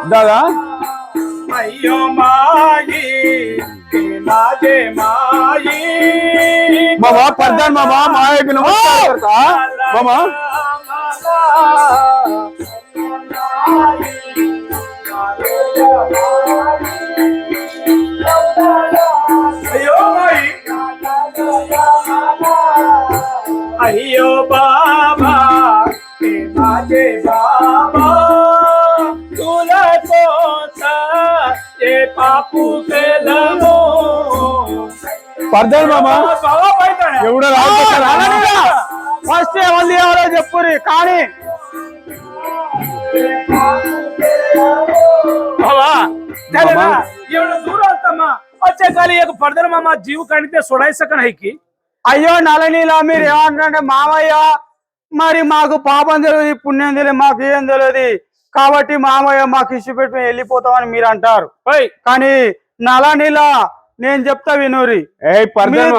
दादा अय्यो माई माझे माई मामा प्रधान मामा माये की नमस्कार करता मामा अय्यो माई अय्यो बाबा माझे बाबा तुला कोणता ये पापू केलं प्रधान मामा बाबा पाहिजे एवढं ఫస్ట్ ఎవరు ఎవరో చెప్పురి కానీ बाबा चलेगा एवढं दूर होता వచ్చే కాలి एक पडदर मामा जीव काढते सोडाय सकन है की అయ్యో నలనీలా మీరు ఏమంటారంటే మామయ్య మరి మాకు పాపం తెలియదు పుణ్యం తెలియదు మాకు ఏం తెలియదు కాబట్టి మామయ్య మాకు ఇష్యూ పెట్టి వెళ్ళిపోతామని మీరు అంటారు కానీ నలనీలా నేను చెప్తా వినూరి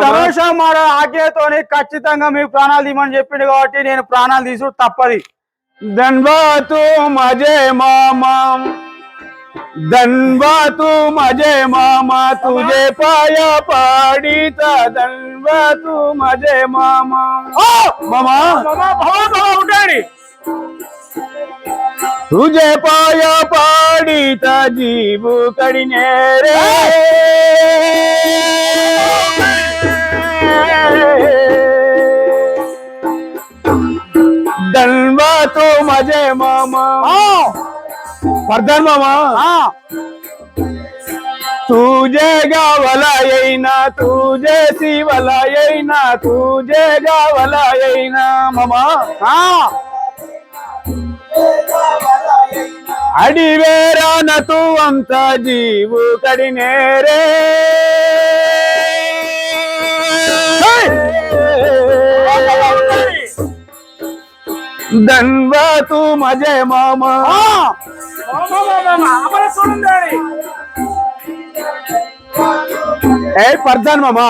తమాషా మాట ఆజ్ఞతోని ఖచ్చితంగా మీకు ప్రాణాలు తీయమని చెప్పిండు కాబట్టి నేను ప్రాణాలు తీసుడు తప్పది धनबातू माझे मामा धनबातू माझे मामा तुझे पाया पाडीचा धनबातू माझे मामा मामा मामा भावा उठाडी तुझे पाया पाडीचा जीव कडिने रे धनबातू माझे मामा प्रधान मामा तुझे गावाला येईना तुझे शिवाला येईना तुझे गावाला येईना मामा अडीवेरा न तू आमचा जीव कडिने रे धनवा तू माझे मामा आम्हाला सोडून द्याडी ए प्रधान मामा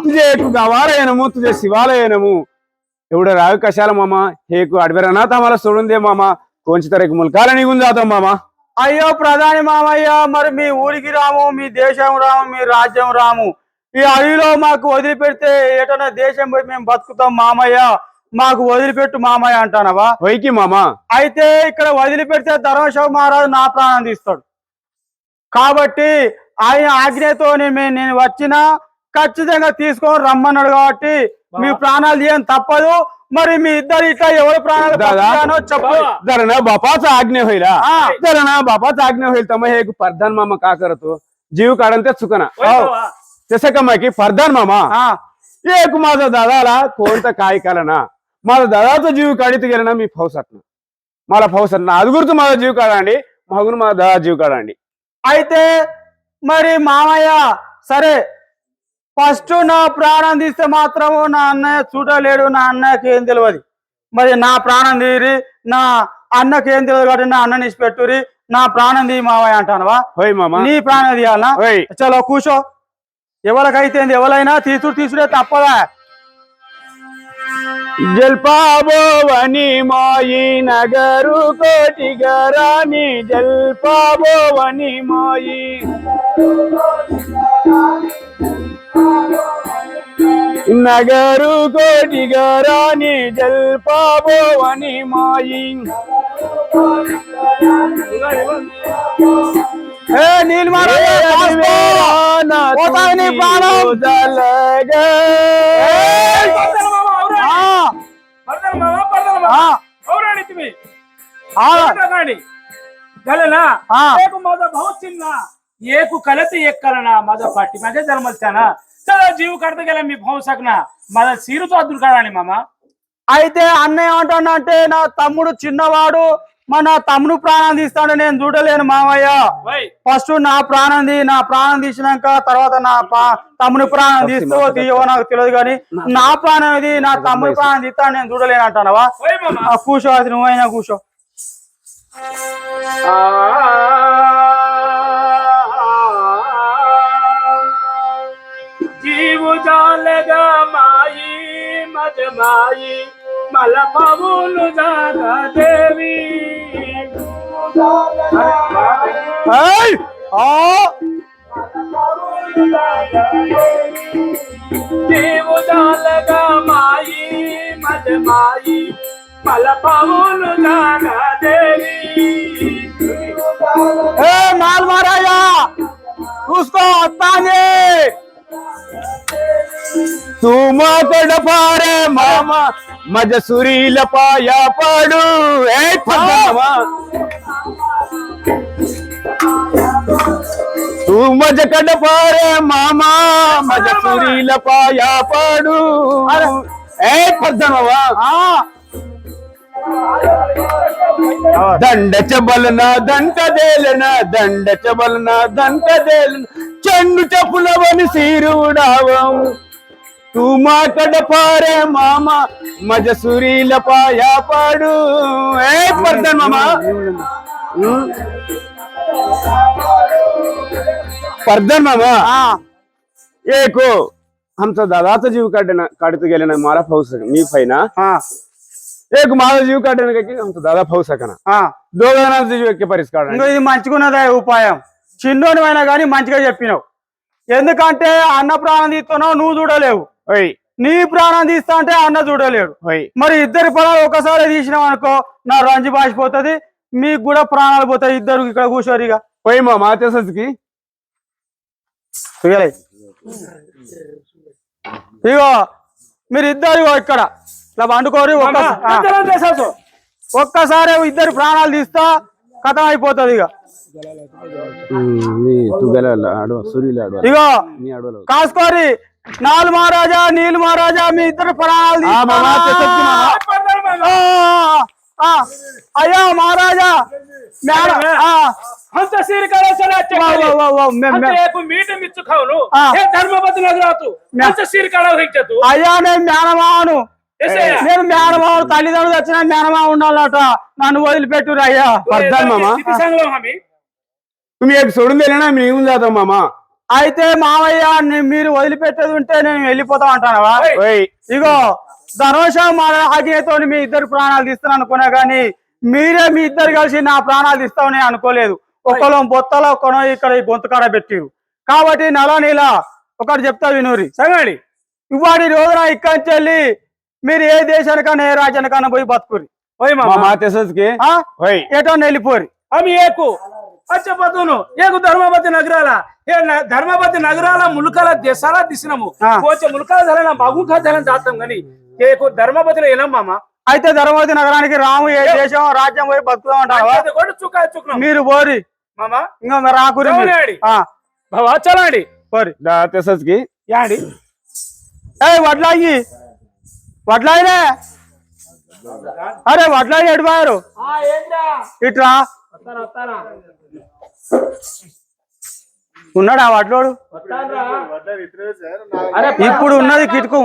तुझे एक गावाला येणमू तुझे शिवाला येणमू एवढं राग कशाला मामा हे अडवेरानात आम्हाला सोडून दे मामा कोणची तर एक मुलकाला निघून जातो मामा అయ్యో ప్రధాని మామయ్య మరి మీ ఊరికి రాము మీ దేశం రాము మీ రాజ్యం రాము ఈ అడవిలో మాకు వదిలిపెడితే ఏటన్నా దేశం పోయి మేము బతుకుతాం మామయ్య మాకు వదిలిపెట్టు మామయ్య అంటానవా వైకి మామా అయితే ఇక్కడ వదిలిపెడితే ధర్మశివ మహారాజు నా ప్రాణం తీస్తాడు కాబట్టి ఆయన ఆజ్ఞతోని నేను వచ్చిన ఖచ్చితంగా తీసుకొని రమ్మన్నాడు కాబట్టి మీ ప్రాణాలు తీయని తప్పదు మరి మీ ఇద్దరు ఇట్లా ఎవరి प्राणाला చెప్పు जरा ना बापाचा आज्ञा होईल जरा ना बापाचा आज्ञा होईल तर मग हे प्रधान मामा का करतो जीव काढून ते चुकना तसं का की प्रधान मामा एक माझा दादाला कोणतं काय केलं ना माझा दादाचा जीव काढीत गेला ना मी फौसात मला फौसात ना अदगुरतू माझा जीव काढांडी मागून माझा दादा जीव काढांडी అయితే మరి మామయ్య సరే ఫస్ట్ నా ప్రాణం తీస్తే మాత్రము నా అన్నయ్య చూడలేడు నా అన్నయ్యకి ఏం తెలియదు మరి నా ప్రాణం తీరి నా అన్నకి ఏం తెలియదు కాబట్టి నా అన్న నిసి పెట్టురి నా ప్రాణం తీ మామయ్య అంటానవా నీ ప్రాణం తీయాలనా చలో కూర్చో ఎవరికైతే ఎవరైనా తీసుడే తప్పదా जलपाबोवनी माई नगरू कोटी गरानी जलपाबोवनी माई नगरू कोटी गरानी जलपाबोवनी माई नील माझा भाऊ चिन्हा एक कलत एक करणा माझा पाठी माझ्या जन्मलच्या ना चला जीव काढता गेला मी भाऊ सकना माझा सीरुతో అద్దులు కాడాలి మామ అయితే అన్నయ్య అంటానంటే నా తమ్ముడు చిన్నవాడు మన తమ్ముడు ప్రాణం తీస్తాడు నేను చూడలేను మామయ్య ఫస్ట్ నా ప్రాణం తీసినాక తర్వాత నా తమ్ముడు ప్రాణం తీస్తూ తీయవో నాకు తెలియదు కానీ నా ప్రాణం ఇది నా తమ్ముడు ప్రాణం తీస్తాడు నేను చూడలేను అంటానవా కూర్చో అది నువ్వైనా కూర్చో जीव जालगा माई मज माई मला पाहून जागा देवी ఏయ్! ఆ! జీవు జాలగా మాయి మదమాయి మల పవులు దేవి ఏ మాల్ మహారాజా చూసుకో వస్తానే तुमा पारे मामा मज सुरील पाया पाडू ए पद्मा तू मज कड पारे मामा मज सुरील पाया पाडू ए पद्मा దండ చబలన దంట దేలన దండ చబలన దంట దేలన చెండు చెప్పులవని సీరుడావం తూ మాకడ పారే మామ మజ సురీల పాయా పాడు ఏ పర్దన్ మామ पर्दन मामा एको हमचा दादाचा जीव काढत गेले ना मला पाहू सक मी फायना एक माझा जीव काढणं काय की आमचा दादा पाहू सकाना दोघांचा जीव ఎక్కే పరిస్థితి కాదు ఇంకో ఇది మంచిగున్నదే ఉపాయం చిన్నోనివైనా కానీ మంచిగా చెప్పినావు ఎందుకంటే అన్న ప్రాణం తీస్తున్నావు నువ్వు చూడలేవు నీ ప్రాణం తీస్తా అంటే అన్న చూడలేడు మరి ఇద్దరి ప్రాణాలు ఒకసారి తీసినావు అనుకో నా రంజి బాసిపోతుంది మీకు కూడా ప్రాణాలు పోతాయి ఇద్దరు ఇక్కడ కూర్చోరిగా పోయి మా మాతేసకి ఇగో మీరు ఇద్దరు ఇక్కడ ఇట్లా పండుకోరు ఒక్కసారి ఇద్దరు ప్రాణాలు తీస్తా కథం అయిపోతుంది ఇక ఇగో కాసుకోరి నాలు మహారాజా నీలు మహారాజా మీ ఇద్దరు ప్రాణాలు అయ్యా మహారాజా అయ్యా నేను మేనమాను నేను మేనమాను తల్లిదండ్రులు వచ్చిన మేనమా ఉండాలట నన్ను వదిలిపెట్టురు అయ్యా तुम्ही एक सोडून दिले ना मी येऊन जातो मामा అయితే మామయ్య మీరు వదిలిపెట్టేది ఉంటే నేను వెళ్ళిపోతా అంటానవా ఇగో ధనుష ఆజ్ఞతో మీ ఇద్దరు ప్రాణాలు తీస్తాను అనుకున్నా గానీ మీరే మీ ఇద్దరు కలిసి నా ప్రాణాలు తీస్తామని అనుకోలేదు ఒకలో బొత్తలో ఒకనో ఇక్కడ ఈ గొంతు కాడ పెట్టిరు కాబట్టి నల నీల ఒకటి చెప్తా వినూరి సగండి ఇవాడి రోజున ఇక్కడి వెళ్ళి మీరు ఏ దేశానికన్నా ఏ రాజ్యానికన్నా పోయి బతుకురి ఏటో వెళ్ళిపోరి అవి ఏకు अच्छा बतूनु एक धर्मापती नगराला हे धर्मापती नगराला मुलकाला देशाला दिसनमु कोचे मुलकाला झाला मागून खा झाला जातं गनी हे को धर्मापतीला येना मामा అయితే ధర్మవతి నగరానికి రాము ఏ దేశం రాజ్యం పోయి బతుకుతామంటావా మీరు పోరి మామా ఇంకా మరి రాకురి బావా చలాండి పోరి तेसच की యాండి ఏ వడ్లాయి వడ్లాయినే అరే వడ్లాయి ఎడిపోయారు ఇట్రా ఉన్నాడా వడ్లోడు ఇప్పుడు ఉన్నది కిటుకు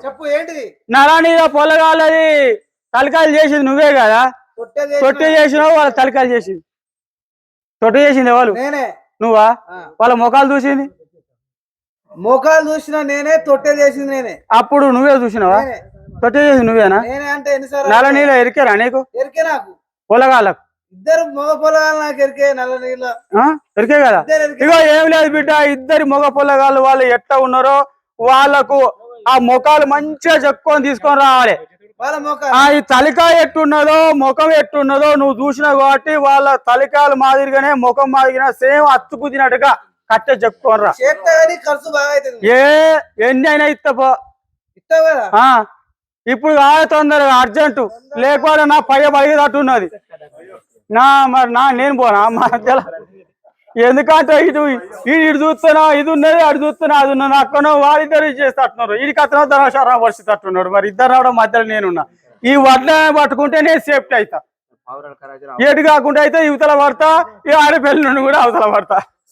చెప్పు ఏంటిది నరాణిద పొలగాలది తలకాయలు చేసింది నువ్వే కదా తొట్టి చేసినావు వాళ్ళ తలకాయలు చేసింది తొట్టి చేసింది వాళ్ళు నేనే నువ్వా వాళ్ళ ముఖాలు చూసింది ముఖాలు చూసినా నేనే తొట్టె చేసింది నేనే అప్పుడు నువ్వే చూసినావా తొట్టి చేసింది నువ్వేనా నేనే అంటే ఎన్నిసార్లు నల్ల నీళ్ళ ఎరికేరా నీకు ఎరికే నాకు పొలగాలకు ఇద్దరు మగ పొలగాలు నాకు ఎరికే నల్ల నీళ్ళ ఎరికే కదా ఇగో ఏం లేదు బిడ్డ ఇద్దరి మగ పొలగాళ్ళు వాళ్ళు ఎట్లా ఉన్నారో వాళ్ళకు ఆ ముఖాలు మంచిగా చెప్పుకొని తీసుకొని రావాలి వాళ్ళ ముఖం ఈ తలికాయ ఎట్టున్నదో ముఖం ఎట్టున్నదో నువ్వు చూసినావు కాబట్టి వాళ్ళ తలికాయలు మాదిరిగానే ముఖం మాదిరిగా సేమ్ అత్తుకుదినట్టుగా కట్టె చెప్పుకొని రా ఖర్చు బాగా అవుతుంది ఎన్ని అయినా ఇస్తాపో ఇస్తావు కదా ఇప్పుడు కాదు తొందరగా అర్జెంటు లేకపోతే నా పయ్య బలిగేటట్టున్నది మరి నేను పోనా మధ్యలో ఎందుకంటే ఇటు చూస్తున్నా ఇది ఉన్నది అటు చూస్తున్నా అది ఉన్నా అక్కడో వాళ్ళిద్దరు చేస్తట్టున్నారు ఇది కథనో ధనశారం వర్షితట్టున్నాడు మరి ఇద్దరు రావడం మధ్యలో నేనున్నా ఈ వడ్ల పట్టుకుంటే నేను సేఫ్టీ అవుతా ఏటు కాకుండా అయితే యువతల పడతా ఈ ఆడపిల్ల నుండి కూడా అవతల పడతా